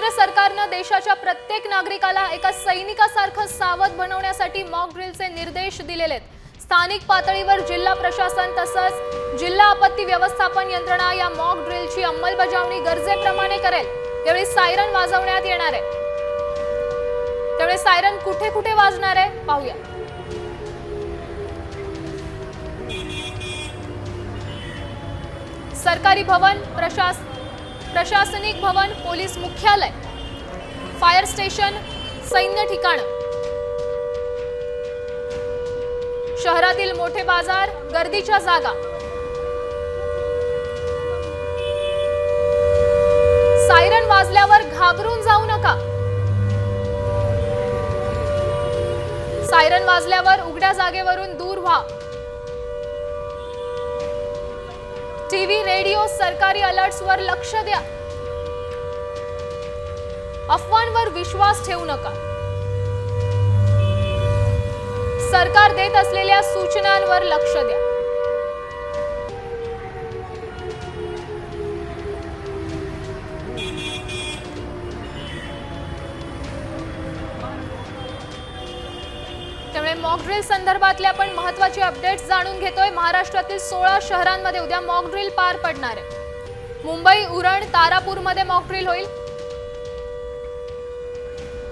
केंद्र सरकारनं देशाच्या प्रत्येक नागरिकाला एका सैनिकासारखं सावध बनवण्यासाठी मॉक ड्रिलचे निर्देश दिलेले आहेत। स्थानिक पातळीवर जिल्हा प्रशासन तसंच जिल्हा आपत्ती व्यवस्थापन यंत्रणा या मॉक ड्रिलची अंमलबजावणी गरजेप्रमाणे करेल। यावेळी सायरन वाजवण्यात येणार आहे। त्यावेळी सायरन कुठे कुठे वाजणार आहे पाहूया। सरकारी भवन, प्रशासनिक भवन, पोलीस मुख्यालय, फायर स्टेशन, सैन्य ठिकाण, शहरातील मोठे बाजार, गर्दीच्या जागा, सायरन वाजल्यावर घाबरून जाऊ नका। सायरन वाजल्यावर उघड्या जागेवरून दूर व्हा। टीव्ही, रेडिओ, सरकारी अलर्ट्सवर लक्ष द्या। अफवांवर विश्वास ठेवू नका। सरकार देत असलेल्या सूचनांवर लक्ष द्या। त्यामुळे मॉक ड्रिल संदर्भातले आपण महत्त्वाचे अपडेट्स जाणून घेतोय। महाराष्ट्रातील 16 शहरांमध्ये उद्या मॉक ड्रिल पार पडणार आहे। मुंबई, उरण, तारापूरमध्ये मॉक ड्रिल होईल।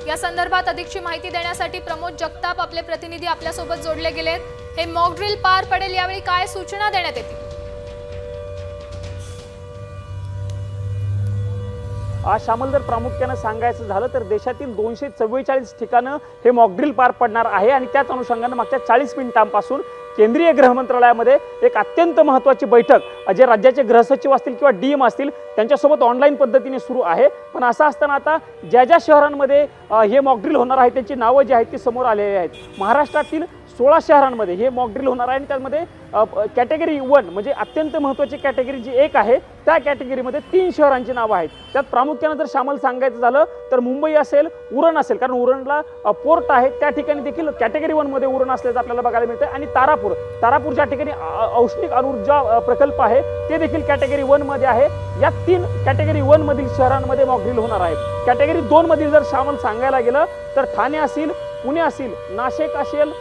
या संदर्भात अधिकची माहिती देण्यासाठी प्रमोद जगताप आपले प्रतिनिधी आपल्यासोबत जोडले गेलेत। हे मॉक ड्रिल पार पडेल यावेळी काय सूचना देण्यात येतील? आज श्यामल जर प्रामुख्याने सांगायचं झालं तर देशातील 244 ठिकाणं हे मॉकड्रिल पार पडणार आहे आणि त्याच अनुषंगाने मागच्या 40 मिनिटांपासून केंद्रीय गृह मंत्रालयामध्ये एक अत्यंत महत्त्वाची बैठक जे राज्याचे गृहसचिव असतील किंवा डीएम असतील त्यांच्यासोबत ऑनलाईन पद्धतीने सुरू आहे। पण असं असताना आता ज्या ज्या शहरांमध्ये हे मॉकड्रिल होणार आहे त्यांची नावं जी आहेत ती समोर आलेली आहेत। महाराष्ट्रातील 16 शहरांमध्ये हे मॉकड्रिल होणार आहे आणि त्यामध्ये कॅटेगरी 1 म्हणजे अत्यंत महत्त्वाची कॅटेगरी जी एक आहे त्या कॅटेगरीमध्ये 3 शहरांची नावं आहेत। त्यात प्रामुख्याने जर श्यामल सांगायचं झालं तर मुंबई असेल, उरण असेल, कारण उरणला पोर्ट आहे त्या ठिकाणी देखील कॅटेगरी 1 मध्ये उरण असल्याचं आपल्याला बघायला मिळतं आणि तारापूर ज्या ठिकाणी औष्णिक अणुऊर्जा प्रकल्प आहे ते देखील कॅटेगरी 1 मध्ये आहे। या 3 कॅटेगरी 1 मधील शहरांमध्ये मॉकड्रिल होणार आहे। कॅटेगरी 2 मधील जर श्यामल सांगायला गेलं तर ठाणे असेल, पुणे असेल, नाशिक असेल,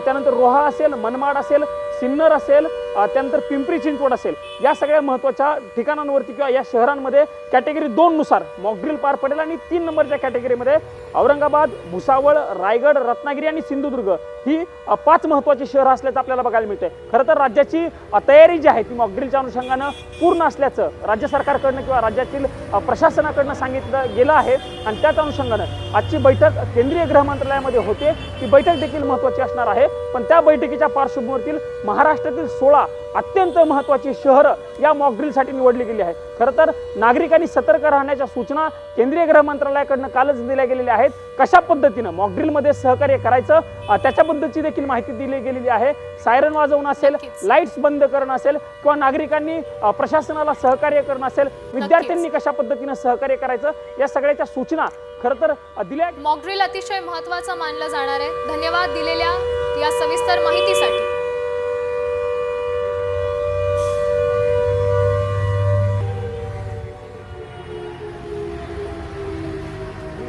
त्यानंतर रोहा असेल, मनमाड असेल, सिन्नर असेल, त्यानंतर पिंपरी चिंचवड असेल, या सगळ्या महत्त्वाच्या ठिकाणांवरती किंवा या शहरांमध्ये कॅटेगरी 2 नुसार मॉकड्रिल पार पडेल आणि 3 नंबरच्या कॅटेगरीमध्ये औरंगाबाद, भुसावळ, रायगड, रत्नागिरी आणि सिंधुदुर्ग ही 5 महत्त्वाची शहरं असल्याचं आपल्याला बघायला मिळतंय। खरं तर राज्याची तयारी जी आहे ती मॉकड्रिलच्या अनुषंगानं पूर्ण असल्याचं राज्य सरकारकडनं किंवा राज्यातील प्रशासनाकडनं सांगितलं गेलं आहे आणि त्याच अनुषंगानं आजची बैठक केंद्रीय गृह मंत्रालयामध्ये होते। ती बैठक देखील महत्त्वाची असणार आहे। पण त्या बैठकीच्या पार्श्वभूमीवरती महाराष्ट्रातील 16 अत्यंत महत्त्वाची शहरं या मॉकड्रिलसाठी निवडली गेली आहे। खरं तर नागरिकांनी सतर्क राहण्याच्या सूचना केंद्रीय गृह मंत्रालयाकडनं कालच दिल्या गेलेल्या आहेत। कशा पद्धतीनं मॉकड्रिलमध्ये सहकार्य करायचं त्याच्याबद्दलची देखील माहिती दिली गेलेली आहे। सायरन वाजवणं असेल, लाईट्स बंद करणं असेल किंवा नागरिकांनी प्रशासनाला सहकार्य करणं असेल, विद्यार्थ्यांनी कशा पद्धतीनं सहकार्य करायचं या सगळ्याच्या सूचना खरं तर दिल्या। मॉक ड्रिल अतिशय महत्त्वाचं मानलं जाणार आहे। धन्यवाद दिलेल्या या सविस्तर माहितीसाठी।